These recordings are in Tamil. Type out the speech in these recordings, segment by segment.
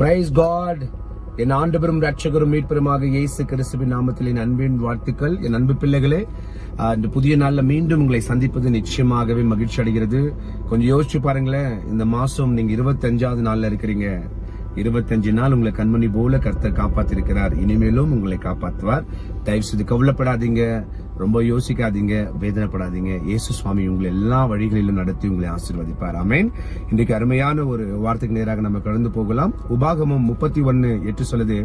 Price God. என் ஆண்டவரும் ரட்சகரும் மீட்பெருமாக இயேசு கிறிஸ்துவின் நாமத்தில் என் அன்பின் வாழ்த்துக்கள். என் அன்பு பிள்ளைகளே, இந்த புதிய நாள்ல மீண்டும் உங்களை சந்திப்பது நிச்சயமாகவே மகிழ்ச்சி அடைகிறது. கொஞ்சம் யோசிச்சு பாருங்களேன், இந்த மாசம் நீங்க 25வது நாள்ல இருக்கிறீங்க. 25 நாள் உங்களை கண்மணி போல கர்த்தர் காப்பாத்திருக்கிறார். இனிமேலும் உங்களை காப்பாற்றுவார். தயவு செய்து கவலைப்படாதீங்க, ரொம்ப யோசிக்காதீங்க, வேதனைப்படாதீங்க. இயேசு சுவாமி உங்களை எல்லா வழிகளிலும் நடத்தி உங்களை ஆசீர்வதிப்பார். ஆமென். இன்றைக்கு அருமையான ஒரு வார்த்தைக்கு நேராக நம்ம கடந்து போகலாம். உபாகமம் 31:8 சொல்லுது,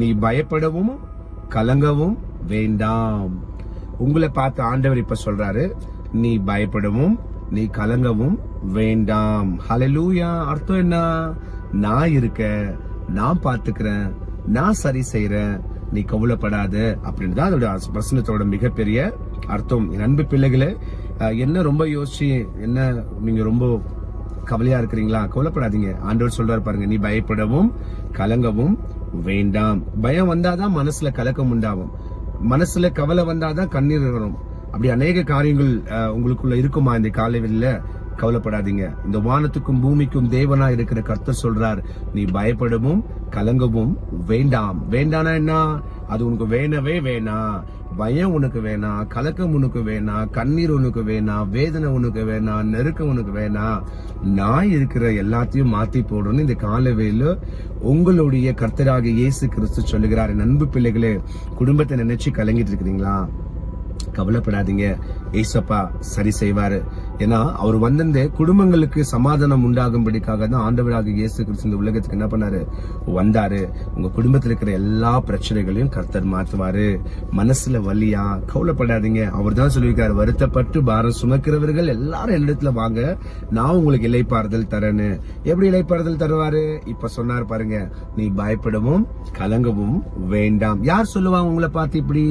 நீ பயப்படவும் கலங்கவும் வேண்டாம். உங்களை பார்த்து ஆண்டவர் இப்ப சொல்றாரு, நீ பயப்படவும் நீ கலங்கவும் வேண்டாம். ஹல்லேலூயா. அர்த்தம் என்ன? நான் இருக்க, நான் பாத்துக்கிறேன், நான் சரி செய்யறேன், நீ கவலைப்படாத அப்படின்னு தான் அதோட வசனத்தோட மிகப்பெரிய அர்த்தம். என் அன்பு பிள்ளைகளே, என்ன ரொம்ப யோசிச்சு, என்ன நீங்க ரொம்ப கவலையா இருக்கிறீங்களா? கவலைப்படாதீங்க. ஆண்டவர் சொல்றாரு பாருங்க, நீ பயப்படவும் கலங்கவும் வேண்டாம். பயம் வந்தாதான் மனசுல கலக்கம் உண்டாகும், மனசுல கவலை வந்தாதான் கண்ணீர் வரும். அப்படி அநேக காரியங்கள் உங்களுக்குள்ள இருக்குமா இந்த காலைவெளியில? கவலைப்படாதீங்க. இந்த வானத்துக்கும் பூமிக்கும் தேவனா இருக்கிற கர்த்தர் சொல்றார், நீ பயப்படவும் கலங்கவும் வேண்டாம். வேண்டானா என்ன? அது உனக்கு வேணவே வேணாம். பயம் உனக்கு வேணாம், கலக்கம் உனக்கு வேணாம், கண்ணீர் உனக்கு வேணாம், வேதனை உனக்கு வேணாம், நெருக்கம் உனக்கு வேணாம். நான் இருக்கிற எல்லாத்தையும் மாத்தி போடணும். இந்த காலவேளை உங்களுடைய கர்த்தராக இயேசு கிறிஸ்து சொல்லுகிறார். என் அன்பு பிள்ளைகளே, குடும்பத்தை நினைச்சு கலங்கிட்டு இருக்கிறீங்களா? கவலைப்படாதீங்க, ஏசப்பா சரி செய்வாரு. ஏன்னா அவர் வந்திருந்த குடும்பங்களுக்கு சமாதானம் உண்டாகும்படிக்காக தான் ஆண்டவராக இயேசு கிறிஸ்து இந்த உலகத்துக்கு என்ன பண்ணாரு? வந்தாரு. உங்க குடும்பத்தில் இருக்கிற எல்லா பிரச்சனைகளையும் கர்த்தர் மாத்துவாரு. மனசுல வலியா? கவலைப்படாதீங்க. அவர் தான் சொல்லியிருக்காரு, வருத்தப்பட்டு பாரம் சுமக்கிறவர்கள் எல்லாரும் என்னிடத்துல வாங்க, நான் உங்களுக்கு இளைப்பாறுதல் தரேன்னு. எப்படி இளைப்பாறுதல் தருவாரு? இப்ப சொன்னார் பாருங்க, நீ பயப்படவும் கலங்கவும் வேண்டாம். யார் சொல்லுவாங்க உங்களை பார்த்து இப்படி?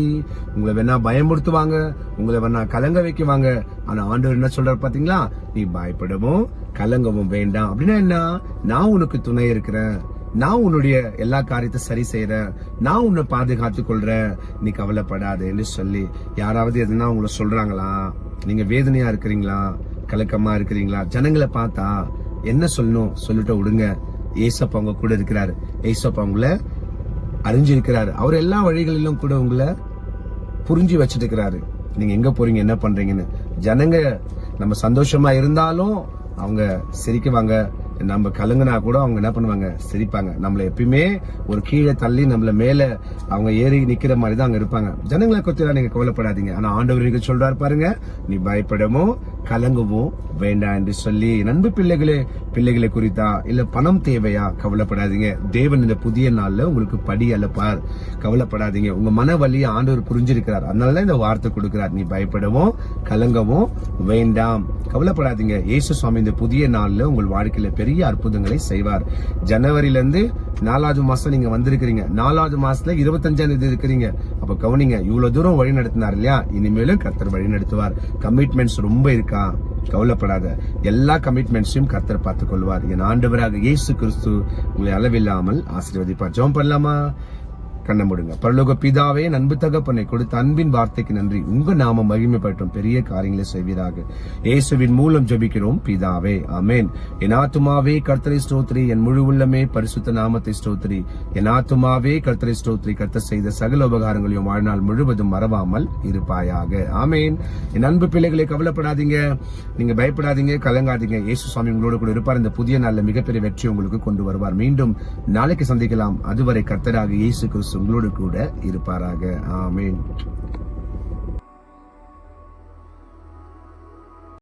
உங்களை வேணா பயமுறுத்துவாங்க, உங்களை வேணா கலங்க வைக்குவாங்க. ஆனா ஆண்டவர் என்ன சொல்றாரு பாத்தீங்களா? நீ பயப்படவும் கலங்கவும் வேண்டாம். அப்படின்னா என்ன? நான் உனக்கு துணை இருக்கிறேன், நான் உன்னுடைய எல்லா காரியத்தை சரி செய்யறேன், நான் உன்னை பாதுகாத்துக் கொள்றேன், நீ கவலைப்படாத என்று சொல்லி யாராவது எதுனா உங்களை சொல்றாங்களா? நீங்க வேதனையா இருக்கிறீங்களா? கலக்கமா இருக்கிறீங்களா? ஜனங்களை பார்த்தா என்ன சொல்லணும்? சொல்லிட்டு விடுங்க. ஏசப்பா உங்க கூட இருக்கிறாரு. ஏசப்பா உங்களை அறிஞ்சிருக்கிறாரு. அவர் எல்லா வழிகளிலும் கூட உங்களை புரிஞ்சு வச்சிட்டு இருக்கிறாரு. நீங்க எங்க போறீங்க, என்ன பண்றீங்கன்னு. ஜனங்க நம்ம சந்தோஷமா இருந்தாலும் அவங்க சிரிக்குவாங்க, நம்ம கலங்குனா கூட அவங்க என்ன பண்ணுவாங்க? சிரிப்பாங்க. நம்மள எப்பயுமே ஒரு கீழே தள்ளி நம்மள மேல அவங்க ஏறி நிக்கிற மாதிரி தான் அங்க இருப்பாங்க. ஜனங்களை கொத்தினா நீங்க கவலைப்படாதீங்க. ஆனா ஆண்டவர் சொல்றாரு பாருங்க, நீ பயப்படவும் கலங்கவும் வேண்டாம் என்று சொல்லி. நண்பு பிள்ளைகளை குறித்தா இல்ல பணம் தேவையா? கவலைப்படாதீங்க. தேவன் இந்த புதிய நாள்ல உங்களுக்கு படி அளப்பார். கவலைப்படாதீங்க. உங்க மன வலியை ஆண்டவர் புரிஞ்சிருக்கிறார். அதனாலதான் இந்த வார்த்தை கொடுக்கிறார், நீ பயப்படவும் கலங்கவும் வேண்டாம். கவலைப்படாதீங்க. இயேசு சுவாமி இந்த புதிய நாள்ல உங்கள் வாழ்க்கையில பெரிய அற்புதங்களை செய்வார். ஜனவரில இருந்து 4வது மாசம் நீங்க வந்திருக்கிறீங்க. 4வது மாசத்துல 25ஆம் தேதி இருக்கிறீங்க. அப்ப கவனிங்க, இவ்வளவு தூரம் வழி நடத்தினார் இல்லையா? இனிமேலும் கர்த்தர் வழி நடத்துவார். கமிட்மெண்ட்ஸ் ரொம்ப இருக்கா? கவலைப்படாத. எல்லா கமிட்மெண்ட்ஸையும் கர்த்தர் பார்த்துக் கொள்வார். என் ஆண்டவராக இயேசு கிறிஸ்து உங்களை அளவில்லாமல் ஆசீர்வதிப்பார். ஜெபம் பண்ணலாமா? கண்ண மூடுங்க. பரலோக பிதாவே, அன்பு தகப்பனை கொடுத்த அன்பின் வார்த்தைக்கு நன்றி. உங்க நாம மகிமைப்பட்டும் பெரிய காரியங்களை செய்வீராக. இயேசுவின் மூலம் ஜெபிக்கிறோம் பிதாவே, ஆமென். என் ஆத்துமாவே கர்த்தரை ஸ்தோத்திரி, என் முழு உள்ளமே பரிசுத்த நாமத்தை ஸ்தோத்திரி. என் ஆத்துமாவே கர்த்தரை ஸ்தோத்திரி, கர்த்தர் செய்த சகல உபகாரங்களையும் வாழ்நாள் முழுவதும் மறவாமல் இருப்பாயாக. ஆமென். என் அன்பு பிள்ளைகளை, கவலைப்படாதீங்க, நீங்க பயப்படாதீங்க, கலங்காதீங்க. இயேசு சுவாமி உங்களோட கூட இருப்பார். இந்த புதிய நாள்ல மிகப்பெரிய வெற்றி உங்களுக்கு கொண்டு வருவார். மீண்டும் நாளைக்கு சந்திக்கலாம். அதுவரை கர்த்தராக இயேசு கிறிஸ்து உங்களோடு கூட இருப்பாராக. ஆமென்.